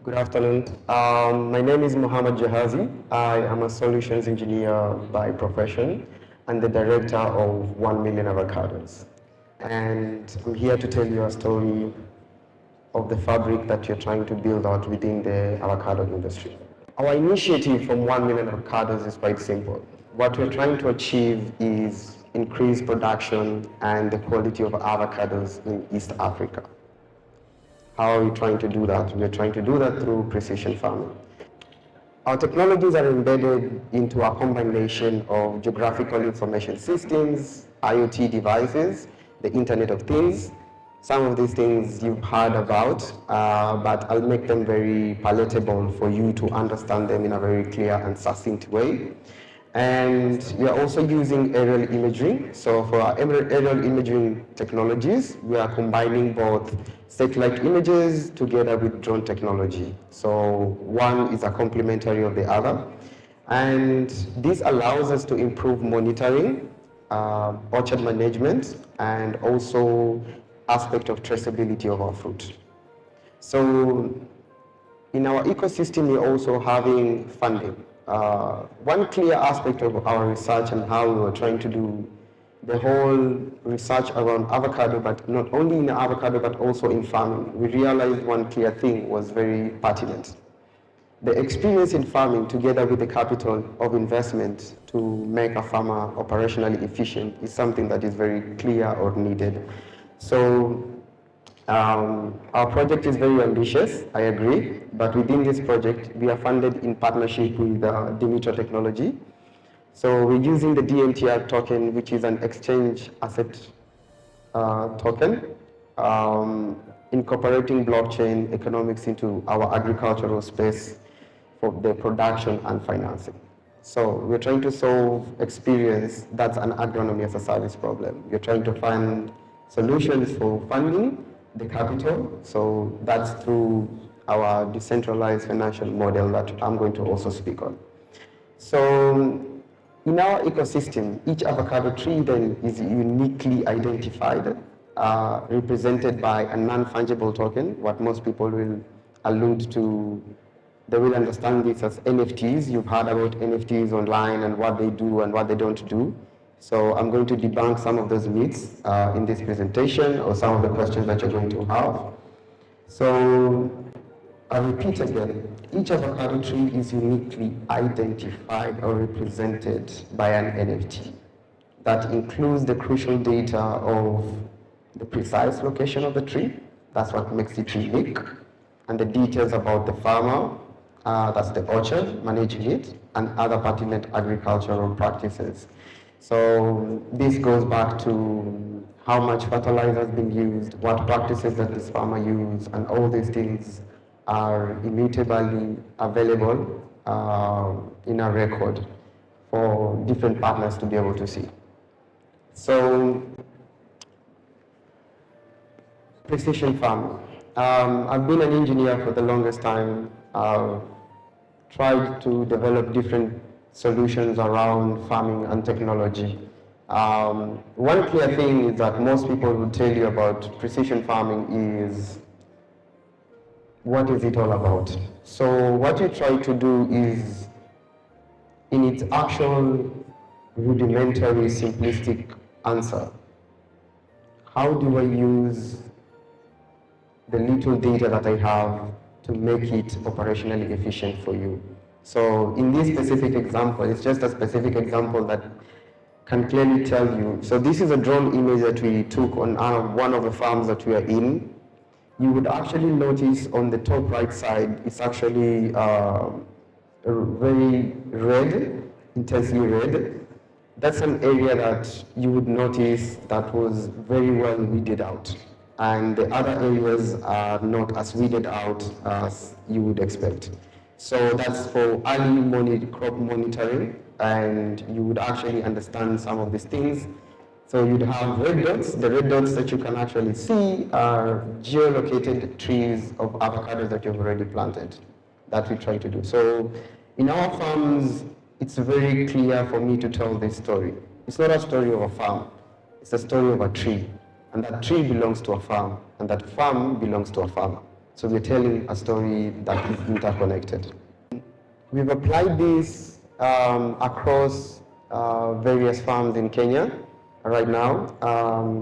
Good afternoon. My name is Mohammed Jahazi. I am a solutions engineer by profession and the director of 1 Million Avocados. And I'm here to tell you a story of the fabric that you're trying to build out within the avocado industry. Our initiative from 1 Million Avocados is quite simple. What we're trying to achieve is increase production and the quality of avocados in East Africa. How are we trying to do that? We're trying to do that through precision farming. Our technologies are embedded into a combination of geographical information systems, IoT devices, the Internet of Things. Some of these things you've heard about, but I'll make them very palatable for you to understand them in a very clear and succinct way. And we are also using aerial imagery. So for our aerial imaging technologies, we are combining both satellite images together with drone technology. So one is a complementary of the other. And this allows us to improve monitoring, orchard management, and also aspect of traceability of our fruit. So in our ecosystem, we're also having funding. One clear aspect of our research and how we were trying to do the whole research around avocado, but not only in avocado, but also in farming, we realized one clear thing was very pertinent. The experience in farming together with the capital of investment to make a farmer operationally efficient is something that is very clear or needed. So our project is very ambitious, I agree, but within this project, we are funded in partnership with DMTR technology. So we're using the DMTR token, which is an exchange asset token, incorporating blockchain economics into our agricultural space for the production and financing. So we're trying to solve experience that's an agronomy as a service problem. We're trying to find solutions for funding the capital. So that's through our decentralized financial model that I'm going to also speak on. So in our ecosystem, each avocado tree then is uniquely identified, represented by a non-fungible token, what most people will allude to. They will understand this as NFTs. You've heard about NFTs online and what they do and what they don't do. So I'm going to debunk some of those myths in this presentation or some of the questions that you're going to have. So I'll repeat again, each avocado tree is uniquely identified or represented by an NFT. That includes the crucial data of the precise location of the tree, that's what makes it unique, and the details about the farmer, that's the orchard managing it, and other pertinent agricultural practices. So this goes back to how much fertilizer has been used, what practices that this farmer used, and all these things are immutably available in a record for different partners to be able to see. So, precision farming. I've been an engineer for the longest time. I've tried to develop different solutions around farming and technology. One clear thing is that most people will tell you about precision farming is, what is it all about? So what you try to do is, in its actual rudimentary, simplistic answer, how do I use the little data that I have to make it operationally efficient for you? So in this specific example, it's just a specific example that can clearly tell you. So this is a drone image that we took on one of the farms that we are in. You would actually notice on the top right side, it's actually very red, intensely red. That's an area that you would notice that was very well weeded out. And the other areas are not as weeded out as you would expect. So that's for early crop monitoring, and you would actually understand some of these things. So you'd have red dots. The red dots that you can actually see are geolocated trees of avocados that you've already planted, that we try to do. So in our farms, it's very clear for me to tell this story. It's not a story of a farm, it's a story of a tree. And that tree belongs to a farm, and that farm belongs to a farmer. So we're telling a story that is interconnected. We've applied this across various farms in Kenya right now,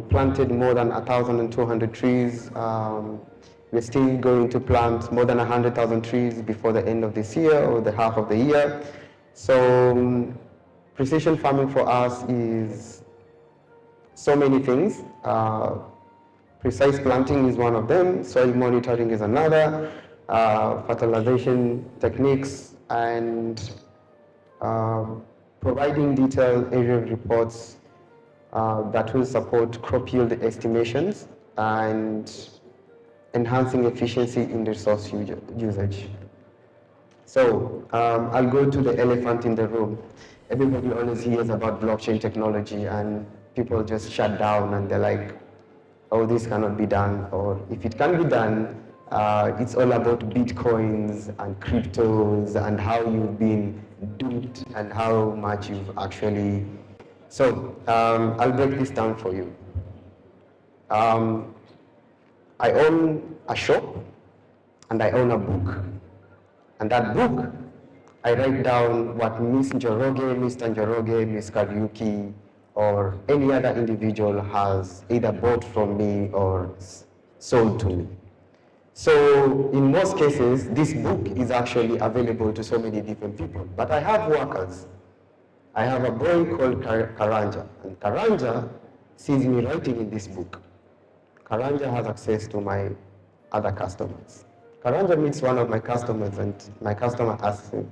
planted more than 1,200 trees. We're still going to plant more than 100,000 trees before the end of this year or the half of the year. So precision farming for us is so many things. Precise planting is one of them, soil monitoring is another, fertilization techniques, and providing detailed area reports that will support crop yield estimations and enhancing efficiency in resource usage. So I'll go to the elephant in the room. Everybody always hears about blockchain technology and people just shut down and they're like, oh, this cannot be done, or if it can be done, it's all about bitcoins and cryptos and how you've been duped and how much you've actually. So I'll break this down for you. I own a shop and I own a book. And that book, I write down what Miss Njoroge, Mr. Njoroge, Miss Kariuki, or any other individual has either bought from me or sold to me. So in most cases, this book is actually available to so many different people. But I have workers. I have a boy called Karanja, and Karanja sees me writing in this book. Karanja has access to my other customers. Karanja meets one of my customers and my customer asks him,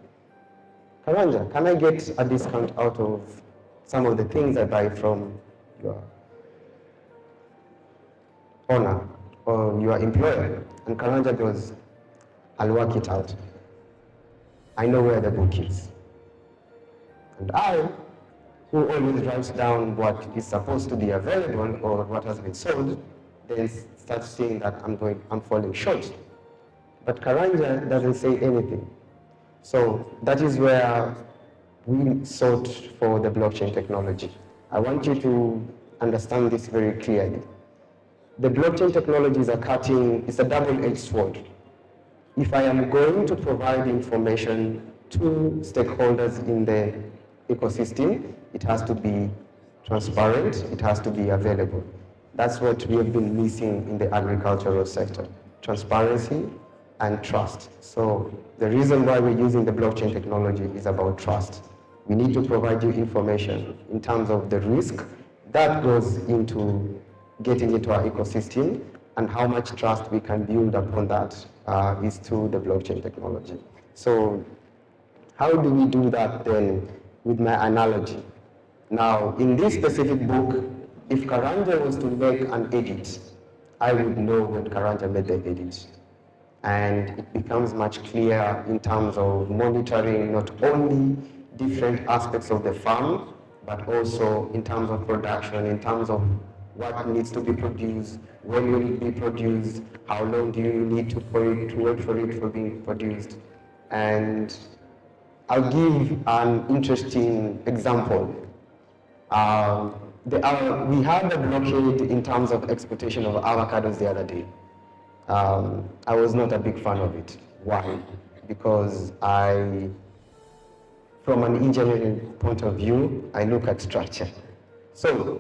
Karanja, can I get a discount out of some of the things I buy from your owner or your employer? And Karanja goes, I'll work it out. I know where the book is. And I, who always writes down what is supposed to be available or what has been sold, then starts saying that I'm falling short. But Karanja doesn't say anything. So that is where we sought for the blockchain technology. I want you to understand this very clearly. The blockchain technology is it's a double-edged sword. If I am going to provide information to stakeholders in the ecosystem, it has to be transparent, it has to be available. That's what we have been missing in the agricultural sector, transparency and trust. So the reason why we're using the blockchain technology is about trust. We need to provide you information in terms of the risk that goes into getting into our ecosystem and how much trust we can build upon that is through the blockchain technology. So how do we do that then with my analogy? Now, in this specific book, if Karanja was to make an edit, I would know when Karanja made the edit. And it becomes much clearer in terms of monitoring not only different aspects of the farm, but also in terms of production, in terms of what needs to be produced, when will it be produced, how long do you need to wait for it for being produced. And I'll give an interesting example. We had a blockade in terms of exportation of avocados the other day. I was not a big fan of it. Why? Because from an engineering point of view, I look at structure. So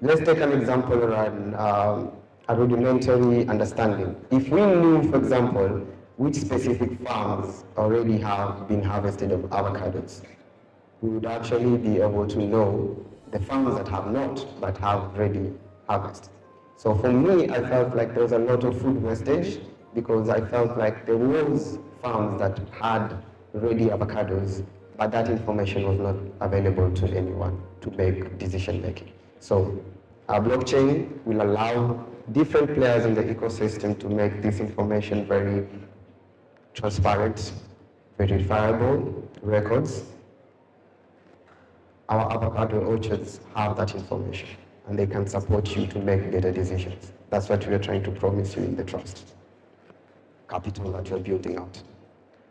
let's take an example around a rudimentary understanding. If we knew, for example, which specific farms already have been harvested of avocados, we would actually be able to know the farms that have not, but have already harvested. So for me, I felt like there was a lot of food wastage because I felt like there was farms that had ready avocados, but that information was not available to anyone to make decision making. So our blockchain will allow different players in the ecosystem to make this information very transparent, verifiable records. Our avocado orchards have that information and they can support you to make better decisions. That's what we are trying to promise you in the trust capital that you're building out.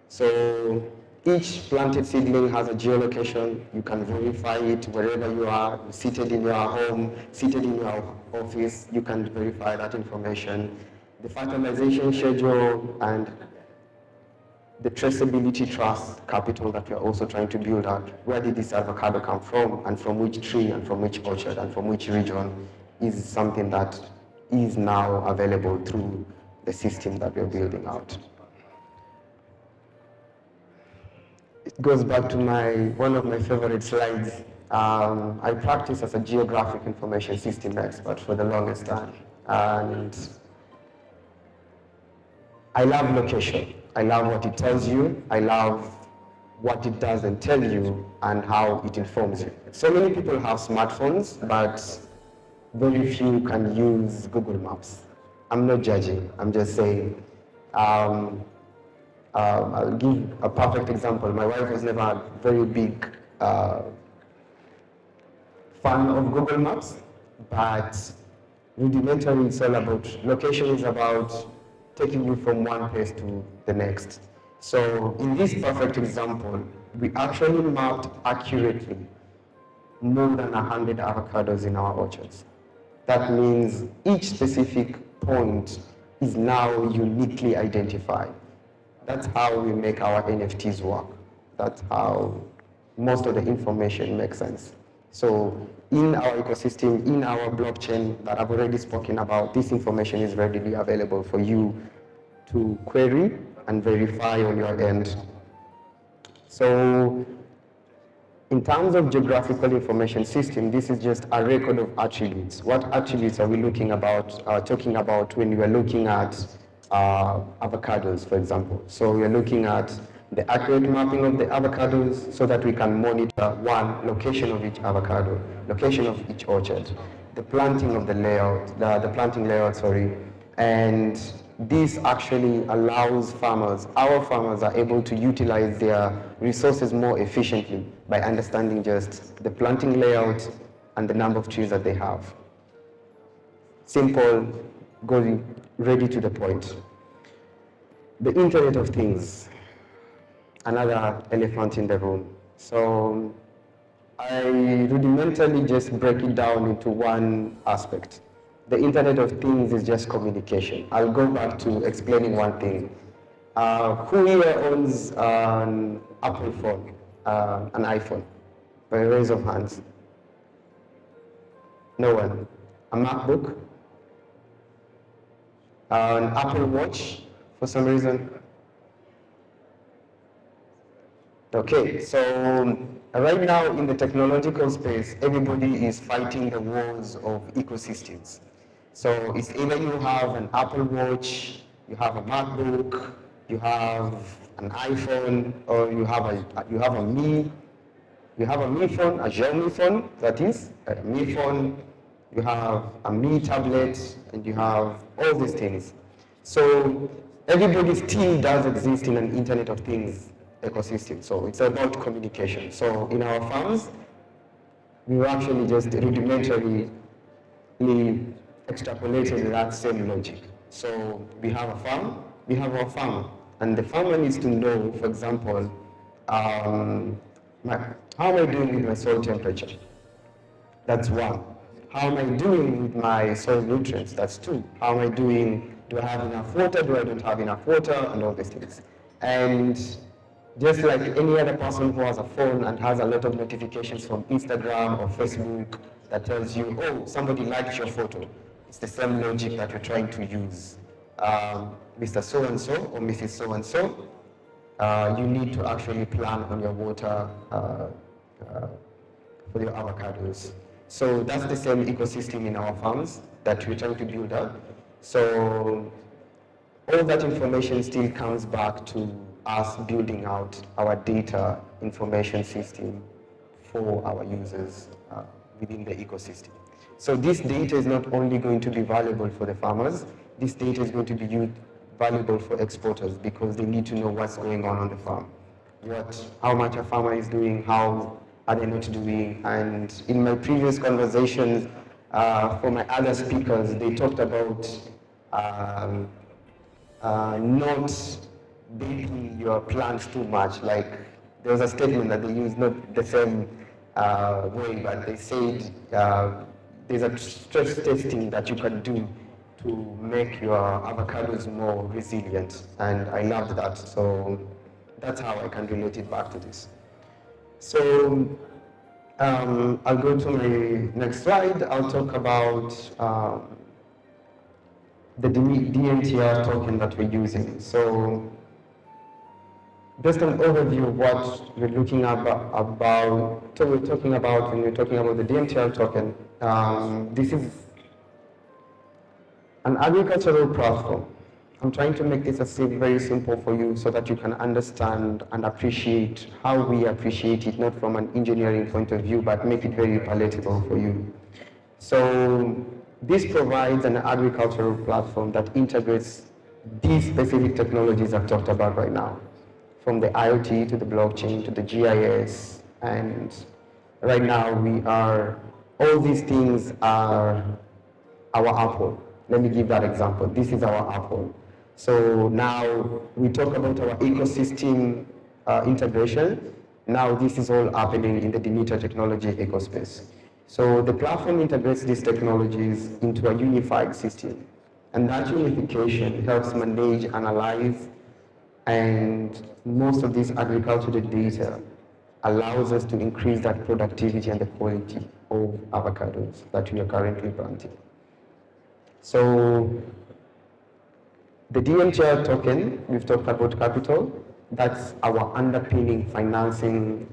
So each planted seedling has a geolocation. You can verify it wherever you are, seated in your home, seated in your office. You can verify that information. the fertilization schedule, and the traceability trust capital that we are also trying to build out. Where did this avocado come from, and from which tree, and from which orchard, and from which region, is something that is now available through the system that we're building out. It goes back to one of my favorite slides. I practiced as a geographic information system expert for the longest time, and I love location. I love what it tells you. I love what it doesn't tell you and how it informs you. So many people have smartphones, but very few can use Google Maps. I'm not judging, I'm just saying. I'll give a perfect example. My wife was never a very big fan of Google Maps, but rudimentary is all about, location is about taking you from one place to the next. So in this perfect example, we actually mapped accurately more than 100 avocados in our orchards. That means each specific point is now uniquely identified. That's how we make our NFTs work. That's how most of the information makes sense. So in our ecosystem, in our blockchain that I've already spoken about, this information is readily available for you to query and verify on your end. So in terms of geographical information system, this is just a record of attributes. What attributes are we talking about when we are looking at avocados, for example? So we are looking at the accurate mapping of the avocados so that we can monitor one, location of each avocado, location of each orchard, the planting of the layout, the planting layout, sorry, and this actually allows farmers, our farmers are able to utilize their resources more efficiently by understanding just the planting layout and the number of trees that they have. Simple, going ready to the point. The Internet of Things, another elephant in the room. So I rudimentarily just break it down into one aspect. The Internet of Things is just communication. I'll go back to explaining one thing. Who here owns an Apple phone, an iPhone? By a raise of hands. No one. A MacBook? An Apple Watch, for some reason? Okay, so right now in the technological space, everybody is fighting the wars of ecosystems. So it's either you have an Apple Watch, you have a MacBook, you have an iPhone, or you have a Mi phone, a Xiaomi phone, that is, a Mi phone, you have a Mi tablet, and you have all these things. So everybody still does exist in an Internet of Things ecosystem. So it's about communication. So in our farms, we actually just rudimentarily extrapolated that same logic. So we have a farm, we have our farmer, and the farmer needs to know, for example, how am I doing with my soil temperature? That's one. How am I doing with my soil nutrients? That's two. How am I doing? Do I have enough water? Do I don't have enough water? And all these things. And just like any other person who has a phone and has a lot of notifications from Instagram or Facebook that tells you, oh, somebody liked your photo. It's the same logic that we're trying to use. Mr. So-and-so or Mrs. So-and-so, you need to actually plan on your water for your avocados. So that's the same ecosystem in our farms that we're trying to build up. So all that information still comes back to us building out our data information system for our users within the ecosystem. So this data is not only going to be valuable for the farmers, this data is going to be valuable for exporters because they need to know what's going on the farm. How much a farmer is doing, how are they not doing, and in my previous conversations for my other speakers, they talked about not baking your plants too much. Like there was a statement that they used, not the same way, but they said there's a stress testing that you can do to make your avocados more resilient, and I loved that. So that's how I can relate it back to this. So I'll go to my next slide. I'll talk about the DMTR token that we're using. So just an overview of what we're looking about, so we're talking about when we're talking about the DMTR token. This is an agricultural platform. I'm trying to make this very simple for you so that you can understand and appreciate how we appreciate it, not from an engineering point of view, but make it very palatable for you. So this provides an agricultural platform that integrates these specific technologies I've talked about right now, from the IoT to the blockchain to the GIS, and right now all these things are our Apple. Let me give that example. This is our Apple. So now we talk about our ecosystem integration. Now this is all happening in the DMTR technology ecospace. So the platform integrates these technologies into a unified system. And that unification helps manage, analyze, and most of this agricultural data allows us to increase that productivity and the quality of avocados that we are currently planting. So the DMTR token, we've talked about capital, that's our underpinning financing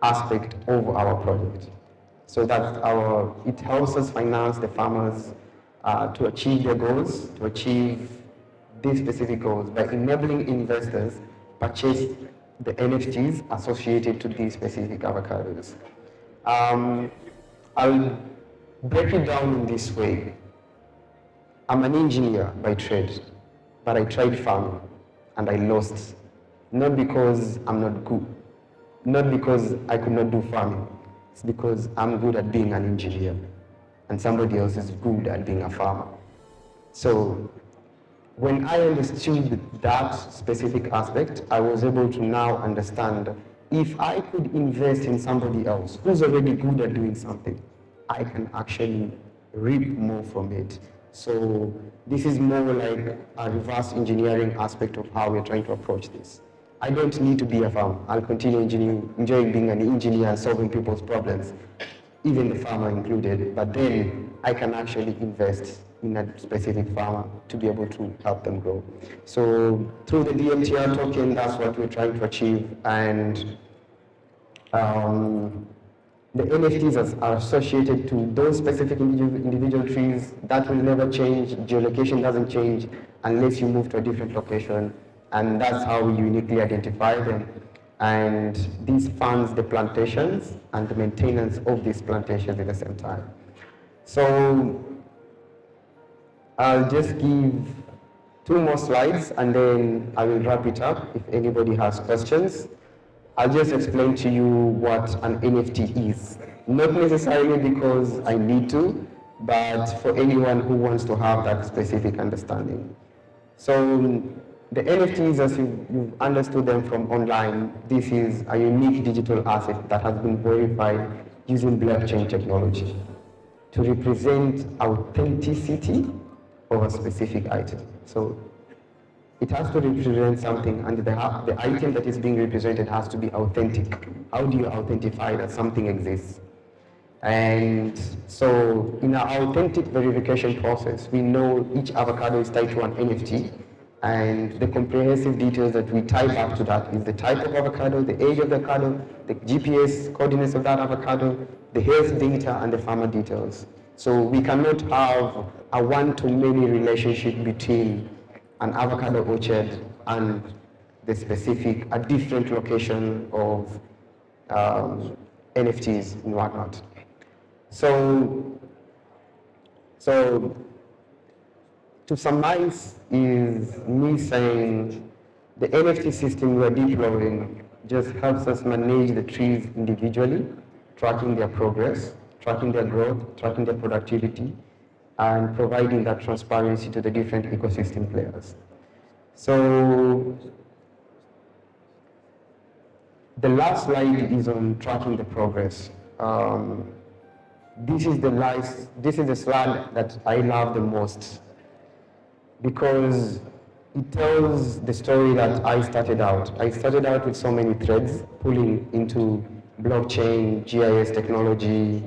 aspect of our project. So it helps us finance the farmers to achieve their goals, to achieve these specific goals by enabling investors purchase the NFTs associated to these specific avocados. I'll break it down in this way. I'm an engineer by trade, but I tried farming and I lost. Not because I'm not good, not because I could not do farming. It's because I'm good at being an engineer and somebody else is good at being a farmer. So when I understood that specific aspect, I was able to now understand if I could invest in somebody else who's already good at doing something, I can actually reap more from it. So this is more like a reverse engineering aspect of how we're trying to approach this. I don't need to be a farmer. I'll continue enjoying being an engineer and solving people's problems, even the farmer included, but then I can actually invest in a specific farmer to be able to help them grow. So through the DMTR token, that's what we're trying to achieve, and the NFTs are associated to those specific individual trees. That will never change. Geolocation doesn't change unless you move to a different location, and that's how we uniquely identify them. And this funds the plantations and the maintenance of these plantations at the same time. So I'll just give 2 more slides and then I will wrap it up if anybody has questions. I'll just explain to you what an NFT is. Not necessarily because I need to, but for anyone who wants to have that specific understanding. So the NFTs, as you've understood them from online, this is a unique digital asset that has been verified using blockchain technology to represent authenticity of a specific item. So it has to represent something, and the item that is being represented has to be authentic. How do you authentify that something exists? And so in our authentic verification process, we know each avocado is tied to an NFT, and the comprehensive details that we tie back to that is the type of avocado, the age of the avocado, the GPS coordinates of that avocado, the health data, and the farmer details. So we cannot have a one-to-many relationship between an avocado orchard and the specific, a different location of NFTs and whatnot. So to summarize is me saying the NFT system we're deploying just helps us manage the trees individually, tracking their progress, tracking their growth, tracking their productivity, and providing that transparency to the different ecosystem players. So the last slide is on tracking the progress. this is the slide that I love the most, because it tells the story that I started out. I started out with so many threads pulling into blockchain, GIS technology,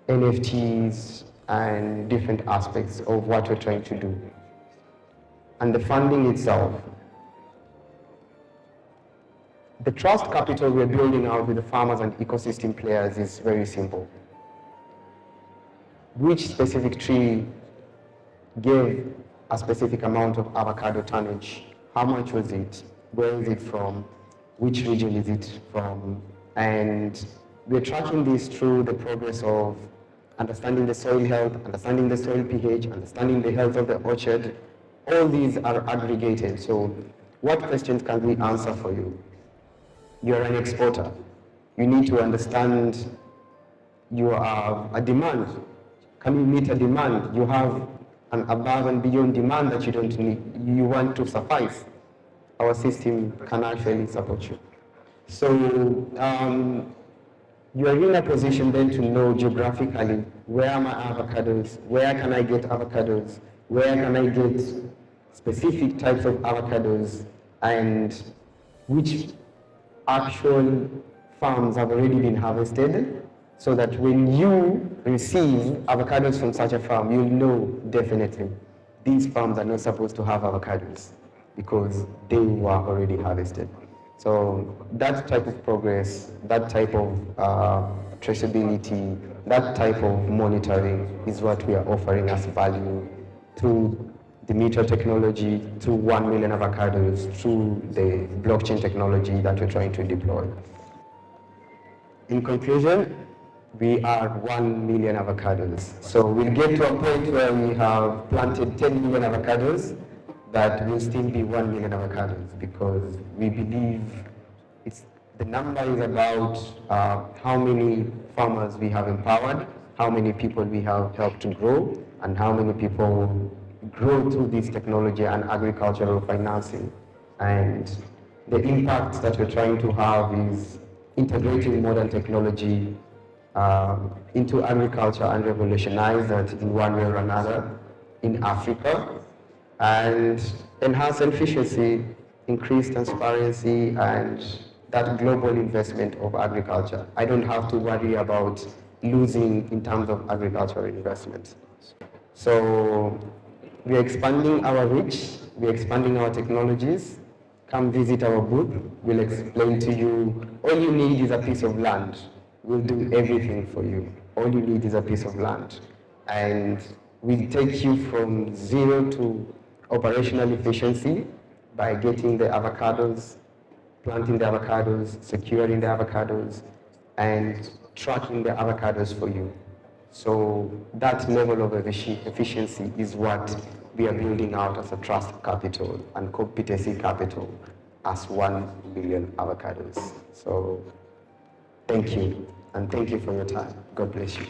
NFTs, and different aspects of what we're trying to do. And the funding itself. The trust capital we're building out with the farmers and ecosystem players is very simple. Which specific tree gave a specific amount of avocado tonnage? How much was it? Where is it from? Which region is it from? And we're tracking this through the progress of understanding the soil health, understanding the soil pH, understanding the health of the orchard. All these are aggregated. So what questions can we answer for you? You're an exporter. You need to understand you have a demand. Can you meet a demand? You have an above and beyond demand that you don't need. You want to suffice. Our system can actually support you. So you are in a position then to know geographically, where are my avocados? Where can I get avocados? Where can I get specific types of avocados? And which actual farms have already been harvested, so that when you receive avocados from such a farm, you'll know definitely these farms are not supposed to have avocados because they were already harvested. So that type of progress, that type of traceability, that type of monitoring is what we are offering as value through the meter technology, through 1 million avocados, through the blockchain technology that we're trying to deploy. In conclusion, we are 1 million avocados. So we'll get to a point where we have planted 10 million avocados, but we'll still be 1 million avocados, because we believe the number is about how many farmers we have empowered, how many people we have helped to grow, and how many people grow through this technology and agricultural financing. And the impact that we're trying to have is integrating modern technology into agriculture and revolutionize that in one way or another in Africa, and enhance efficiency, increase transparency, and that global investment of agriculture. I don't have to worry about losing in terms of agricultural investment. So we're expanding our reach, we're expanding our technologies. Come visit our booth, we'll explain to you. All you need is a piece of land. We'll do everything for you. All you need is a piece of land. And we'll take you from zero to operational efficiency by getting the avocados, planting the avocados, securing the avocados, and tracking the avocados for you. So that level of efficiency is what we are building out as a trust capital and competency capital as 1 million avocados. So thank you, and thank you for your time. God bless you.